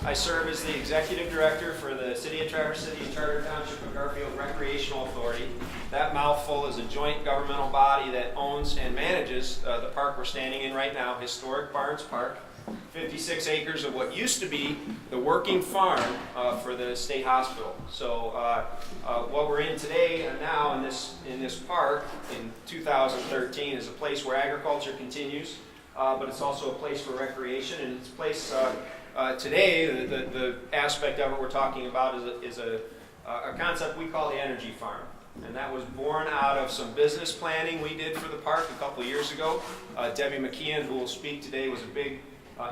I serve as the Executive Director for the City of Traverse City and Charter Township of Garfield Recreational Authority. That mouthful is a joint governmental body that owns and manages the park we're standing in right now, Historic Barns Park. 56 acres of what used to be the working farm for the state hospital. So what we're in today and now in this park in 2013 is a place where agriculture continues, but it's also a place for recreation, and it's a place today, the aspect of it we're talking about is a concept we call the energy farm. And that was born out of some business planning we did for the park a couple of years ago. Debbie McKeon, who will speak today, was a big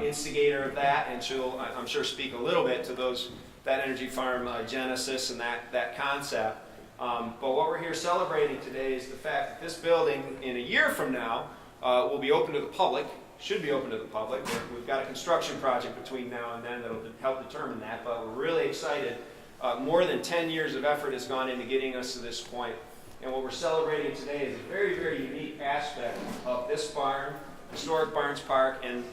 instigator of that, and she'll, I'm sure, speak a little bit to that energy farm genesis and that concept. But what we're here celebrating today is the fact that this building, in a year from now, will be open to the public, should be open to the public. We've got a construction project between now and then that'll help determine that, but we're really excited. More than 10 years of effort has gone into getting us to this point. And what we're celebrating today is a very, very unique aspect of this barn, Historic Barns Park, and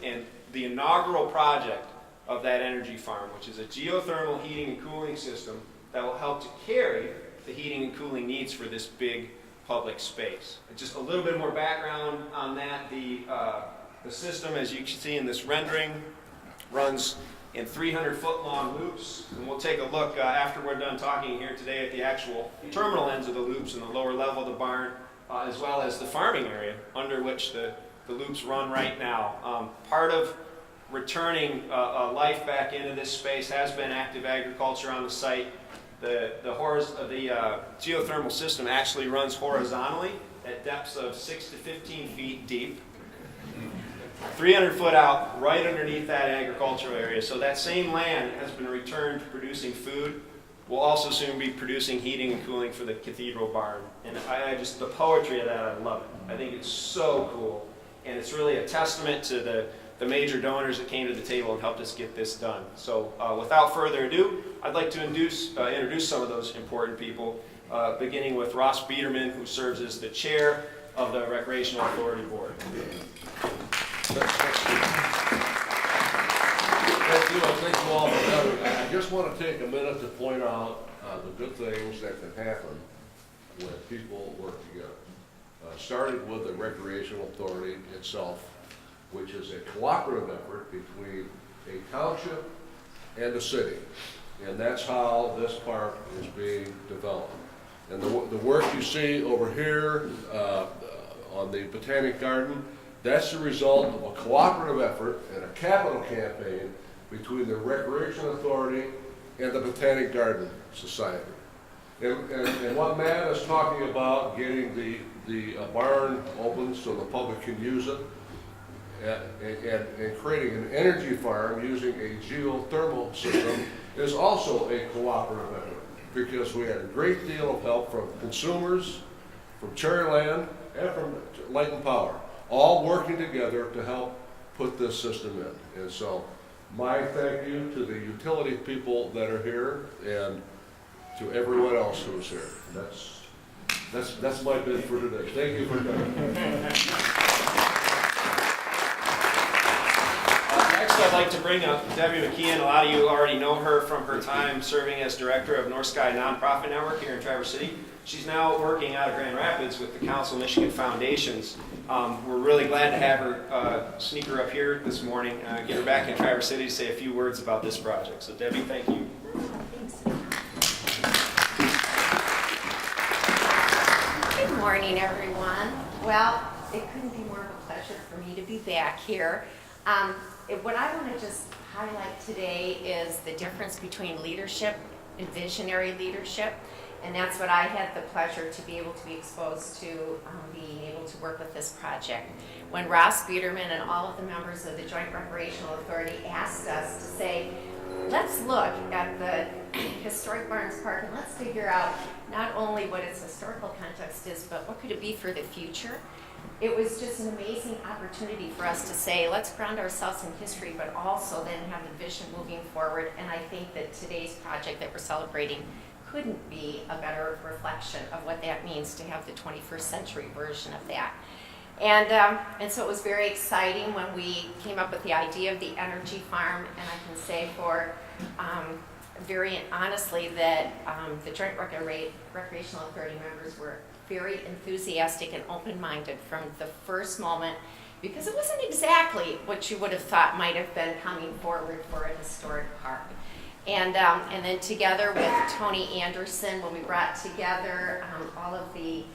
the inaugural project of that energy farm, which is a geothermal heating and cooling system that will help to carry the heating and cooling needs for this big public space. And just a little bit more background on that. The system, as you can see in this rendering, runs in 300-foot long loops, and we'll take a look after we're done talking here today at the actual terminal ends of the loops in the lower level of the barn, as well as the farming area under which the loops run right now. Part of returning life back into this space has been active agriculture on the site. The geothermal system actually runs horizontally at depths of 6 to 15 feet deep, 300 foot out, right underneath that agricultural area. So that same land has been returned to producing food. We'll also soon be producing heating and cooling for the Cathedral Barn. And the poetry of that, I love it. I think it's so cool. And it's really a testament to the major donors that came to the table and helped us get this done. So without further ado, I'd like to introduce some of those important people, beginning with Ross Biederman, who serves as the chair of the Recreational Authority Board. Thank you all for coming. I just want to take a minute to point out the good things that can happen when people work together. Started with the Recreational Authority itself, which is a cooperative effort between a township and a city. And that's how this park is being developed. And the work you see over here on the Botanic Garden, that's the result of a cooperative effort and a capital campaign between the Recreation Authority and the Botanic Garden Society. And what Matt is talking about, getting the barn open so the public can use it, and creating an energy farm using a geothermal system is also a cooperative effort, because we had a great deal of help from consumers, from Cherryland, and from Light and Power, all working together to help put this system in. And so my thank you to the utility people that are here and to everyone else who's here. That's my bid for today. Thank you for coming. Next, I'd like to bring up Debbie McKeon. A lot of you already know her from her time serving as director of North Sky Nonprofit Network here in Traverse City. She's now working out of Grand Rapids with the Council of Michigan Foundations. We're really glad to have her sneak her up here this morning, get her back in Traverse City to say a few words about this project. So Debbie, thank you. Thanks. Good morning, everyone. Well, it couldn't be more of a pleasure for me to be back here. What I want to just highlight today is the difference between leadership and visionary leadership. And that's what I had the pleasure to be able to be exposed to, being able to work with this project. When Ross Biederman and all of the members of the Joint Recreational Authority asked us to say, let's look at the Historic Barns Park and let's figure out not only what its historical context is, but what could it be for the future. It was just an amazing opportunity for us to say, let's ground ourselves in history, but also then have the vision moving forward. And I think that today's project that we're celebrating couldn't be a better reflection of what that means to have the 21st century version of that. And so it was very exciting when we came up with the idea of the energy farm, and I can say very honestly that the Joint Recreational Authority members were very enthusiastic and open-minded from the first moment, because it wasn't exactly what you would have thought might have been coming forward for a historic park. And then together with Tony Anderson, when we brought together all of the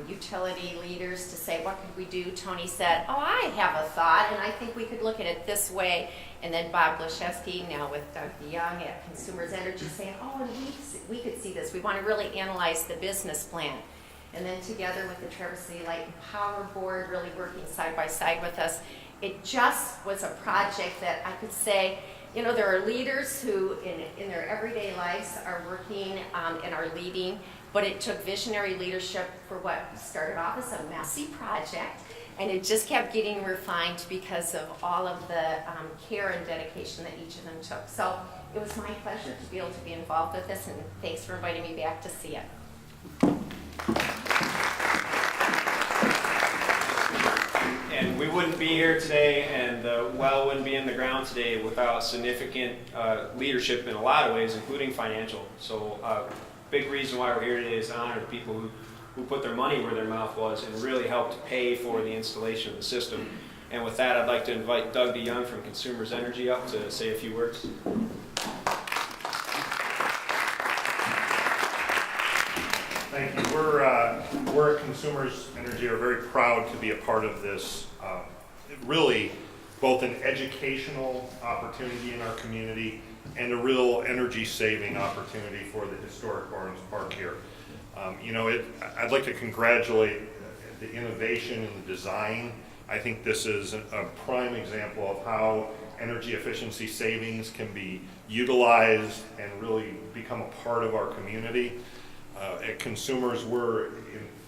utility leaders to say, what could we do? Tony said, oh, I have a thought, and I think we could look at it this way. And then Bob Blaszewski, now with Doug DeYoung at Consumers Energy, saying, oh, and we could see this. We want to really analyze the business plan. And then together with the Traverse City Light and Power Board, really working side by side with us, it just was a project that I could say, you know, there are leaders who in their everyday lives are working and are leading, but it took visionary leadership for what started off as a messy project, and it just kept getting refined because of all of the care and dedication that each of them took. So it was my pleasure to be able to be involved with this, and thanks for inviting me back to see it. And we wouldn't be here today, and the well wouldn't be in the ground today without significant leadership in a lot of ways, including financial. So big reason why we're here today is to honor the people who put their money where their mouth was and really helped pay for the installation of the system. And with that, I'd like to invite Doug DeYoung from Consumers Energy up to say a few words. Thank you. We're at Consumers Energy are very proud to be a part of this, really both an educational opportunity in our community and a real energy saving opportunity for the historic Barnes Park here. I'd like to congratulate the innovation and the design. I think this is a prime example of how energy efficiency savings can be utilized and really become a part of our community. At Consumers, we're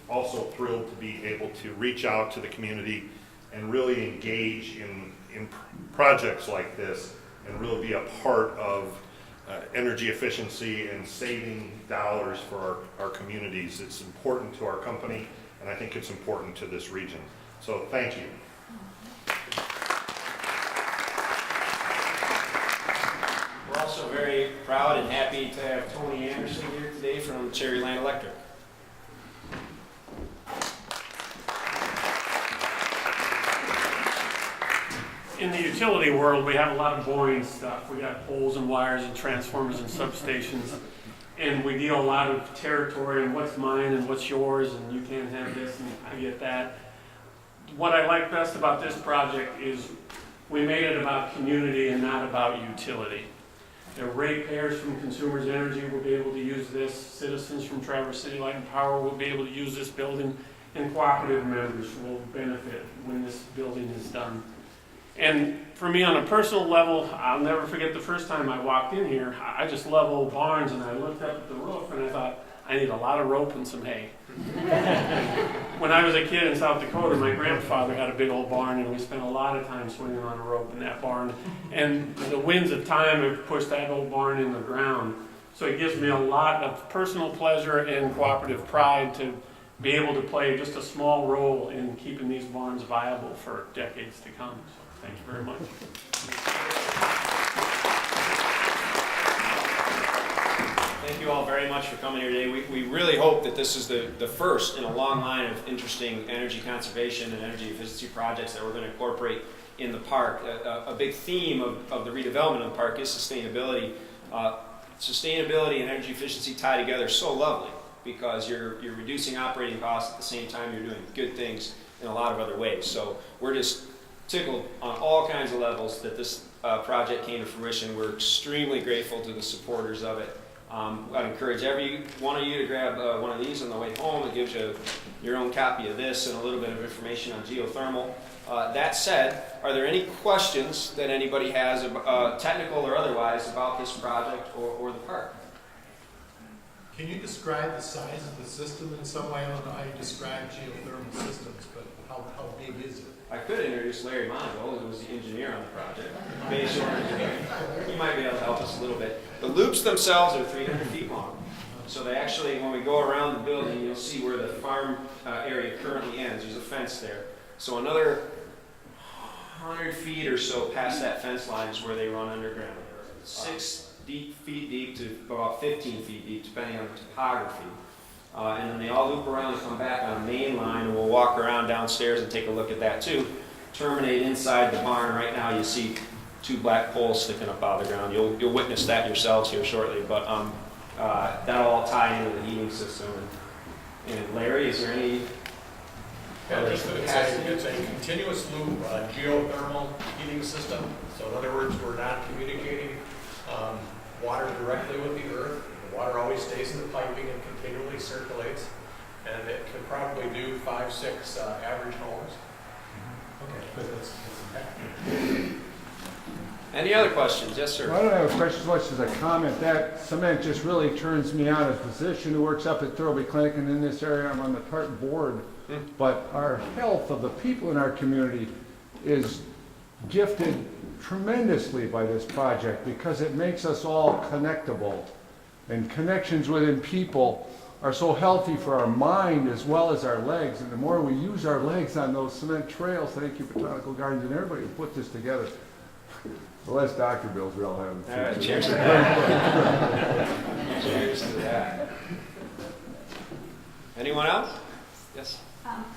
also thrilled to be able to reach out to the community and really engage in projects like this and really be a part of energy efficiency and saving dollars for our communities. It's important to our company, and I think it's important to this region. So thank you. We're also very proud and happy to have Tony Anderson here today from Cherryland Electric. In the utility world, we have a lot of boring stuff. We got poles and wires and transformers and substations, and we deal a lot of territory and what's mine and what's yours, and you can't have this and I get that. What I like best about this project is we made it about community and not about utility. The ratepayers from Consumers Energy will be able to use this, citizens from Traverse City Light and Power will be able to use this building, and cooperative members will benefit when this building is done. And for me, on a personal level, I'll never forget the first time I walked in here. I just love old barns, and I looked up at the roof and I thought, I need a lot of rope and some hay. When I was a kid in South Dakota, my grandfather had a big old barn, and we spent a lot of time swinging on a rope in that barn. And the winds of time have pushed that old barn in the ground. So it gives me a lot of personal pleasure and cooperative pride to be able to play just a small role in keeping these barns viable for decades to come. So thank you very much. Thank you all very much for coming here today. We really hope that this is the first in a long line of interesting energy conservation and energy efficiency projects that we're going to incorporate in the park. A big theme of the redevelopment of the park is sustainability. Sustainability and energy efficiency tie together so lovely because you're reducing operating costs at the same time you're doing good things in a lot of other ways. So we're just tickled on all kinds of levels that this project came to fruition. We're extremely grateful to the supporters of it. I'd encourage every one of you to grab one of these on the way home. It gives you your own copy of this and a little bit of information on geothermal. That said, are there any questions that anybody has, technical or otherwise, about this project or the park? Can you describe the size of the system in some way? I don't know how you describe geothermal systems, but how big is it? I could introduce Larry Monagle, who was the engineer on the project, Bayshore engineer. He might be able to help us a little bit. The loops themselves are 300 feet long. So they actually, when we go around the building, you'll see where the farm area currently ends. There's a fence there. So another 100 feet or so past that fence line is where they run underground. 6 feet deep to about 15 feet deep, depending on the topography. And then they all loop around and come back on a main line, and we'll walk around downstairs and take a look at that too. Terminate inside the barn. Right now you see 2 black poles sticking up out of the ground. You'll witness that yourselves here shortly, but that'll all tie into the heating system. And Larry, is there any? Yeah, it's a continuous loop geothermal heating system. So in other words, we're not communicating water directly with the earth. The water always stays in the piping and continually circulates. And it can probably do 5-6 average homes. Okay, but that's Any other questions? Yes, sir. Well, I don't have a question so much as a comment. That cement just really turns me on as a physician who works up at Thurlby Clinic, and in this area I'm on the part board. But our health of the people in our community is gifted tremendously by this project because it makes us all connectable. And connections within people are so healthy for our mind as well as our legs. And the more we use our legs on those cement trails, thank you, Botanical Gardens and everybody who put this together, the less doctor bills we all have. All right, cheers to that. Cheers to that. Anyone else? Yes.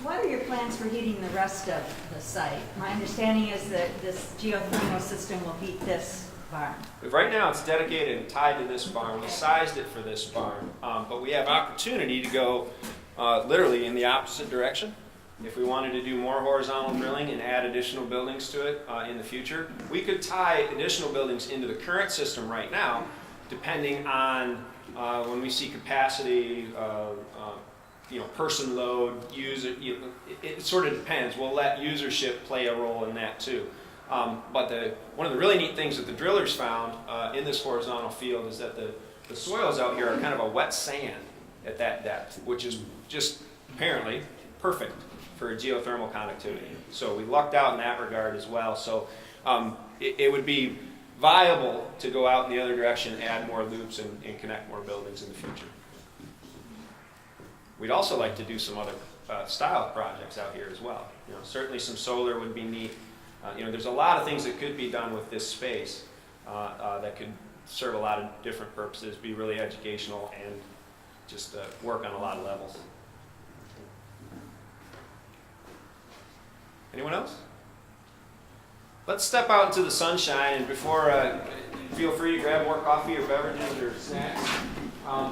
What are your plans for heating the rest of the site? My understanding is that this geothermal system will heat this barn. Right now it's dedicated and tied to this barn. We sized it for this barn, but we have opportunity to go literally in the opposite direction. If we wanted to do more horizontal drilling and add additional buildings to it in the future, we could tie additional buildings into the current system right now, depending on when we see capacity, person load, user. It sort of depends. We'll let usership play a role in that too. But one of the really neat things that the drillers found in this horizontal field is that the soils out here are kind of a wet sand at that depth, which is just apparently perfect for geothermal conductivity. So we lucked out in that regard as well. So it would be viable to go out in the other direction, add more loops, and connect more buildings in the future. We'd also like to do some other style projects out here as well. Certainly some solar would be neat. There's a lot of things that could be done with this space that could serve a lot of different purposes, be really educational, and just work on a lot of levels. Anyone else? Let's step out into the sunshine, and before, feel free to grab more coffee or beverages or snacks.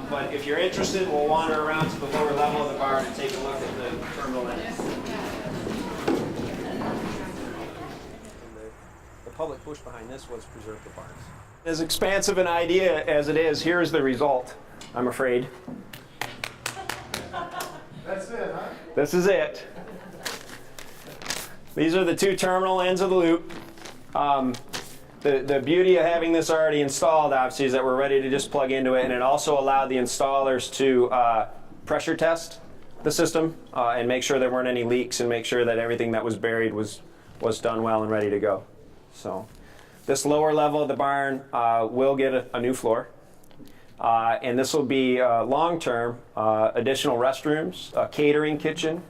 But if you're interested, we'll wander around to the lower level of the barn and take a look at the terminal end. The public push behind this was preserve the barns. As expansive an idea as it is, here's the result, I'm afraid. That's it, huh? This is it. These are the 2 terminal ends of the loop. The beauty of having this already installed, obviously, is that we're ready to just plug into it, and it also allowed the installers to pressure test the system and make sure there weren't any leaks and make sure that everything that was buried was done well and ready to go. So this lower level of the barn will get a new floor, and this will be long-term additional restrooms, a catering kitchen,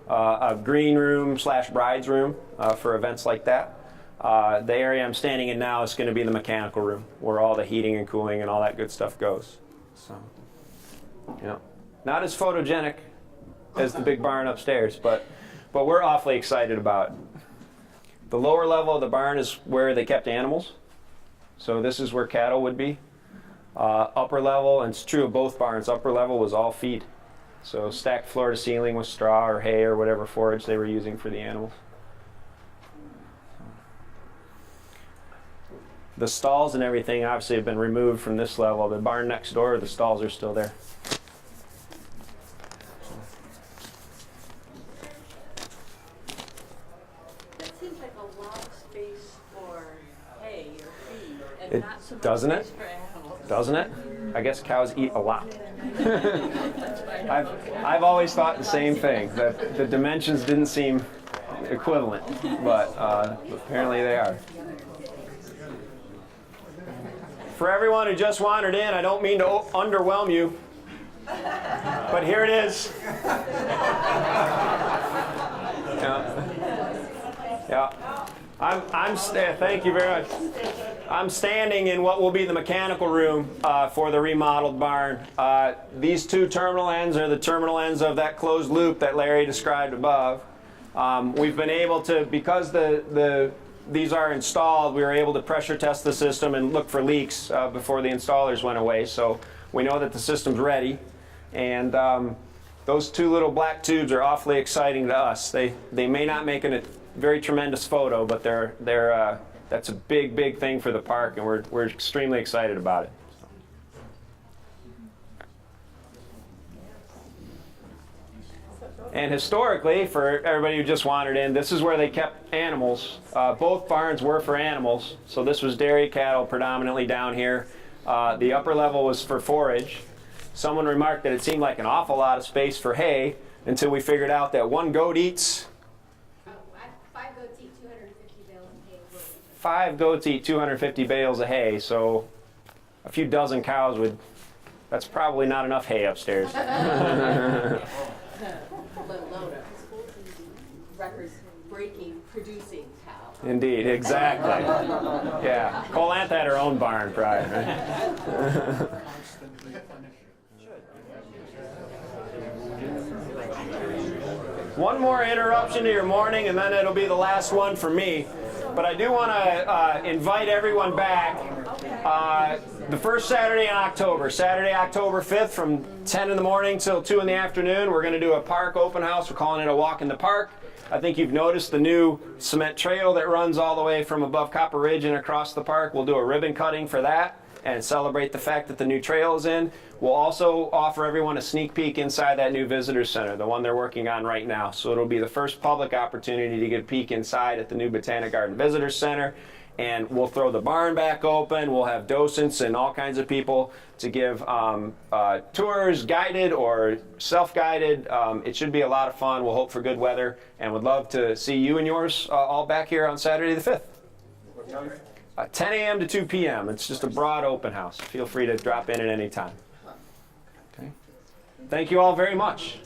a green room / bride's room for events like that. The area I'm standing in now is going to be the mechanical room where all the heating and cooling and all that good stuff goes. So, not as photogenic as the big barn upstairs, but we're awfully excited about it. The lower level of the barn is where they kept animals. So this is where cattle would be. Upper level, and it's true of both barns, upper level was all feed. So stacked floor to ceiling with straw or hay or whatever forage they were using for the animals. The stalls and everything obviously have been removed from this level. The barn next door, the stalls are still there. That seems like a lot of space for hay or feed, and It- not so much doesn't it? space for animals. Doesn't it? I guess cows eat a lot. I've always thought the same thing, that the dimensions didn't seem equivalent, but apparently they are. For everyone who just wandered in, I don't mean to underwhelm you, but here it is. Yeah. Yeah. Thank you very much. I'm standing in what will be the mechanical room for the remodeled barn. These two terminal ends are the terminal ends of that closed loop that Larry described above. We've been able to, because these are installed, we were able to pressure test the system and look for leaks before the installers went away. So we know that the system's ready. And those two little black tubes are awfully exciting to us. They may not make a very tremendous photo, but that's a big thing for the park, and we're extremely excited about it. And historically, for everybody who just wandered in, this is where they kept animals. Both barns were for animals, so this was dairy cattle predominantly down here. The upper level was for forage. Someone remarked that it seemed like an awful lot of space for hay until we figured out that one goat eats. 5 goats eat 250 bales of hay. 5 goats eat 250 bales of hay, so a few dozen cows would. That's probably not enough hay upstairs. Let alone a record-breaking producing cow. Indeed, exactly. Yeah, Colantha had her own barn prior. Right? One more interruption to your morning, and then it'll be the last one for me. But I do want to invite everyone back the first Saturday in October, Saturday, October 5th, from 10 in the morning till 2 in the afternoon. We're going to do a park open house. We're calling it a walk in the park. I think you've noticed the new cement trail that runs all the way from above Copper Ridge and across the park. We'll do a ribbon cutting for that and celebrate the fact that the new trail is in. We'll also offer everyone a sneak peek inside that new visitor center, the one they're working on right now. So it'll be the first public opportunity to get a peek inside at the new Botanic Garden Visitor Center. And we'll throw the barn back open. We'll have docents and all kinds of people to give tours, guided or self-guided. It should be a lot of fun. We'll hope for good weather, and would love to see you and yours all back here on Saturday the 5th. 10 a.m. to 2 p.m. It's just a broad open house. Feel free to drop in at any time. Okay. Thank you all very much.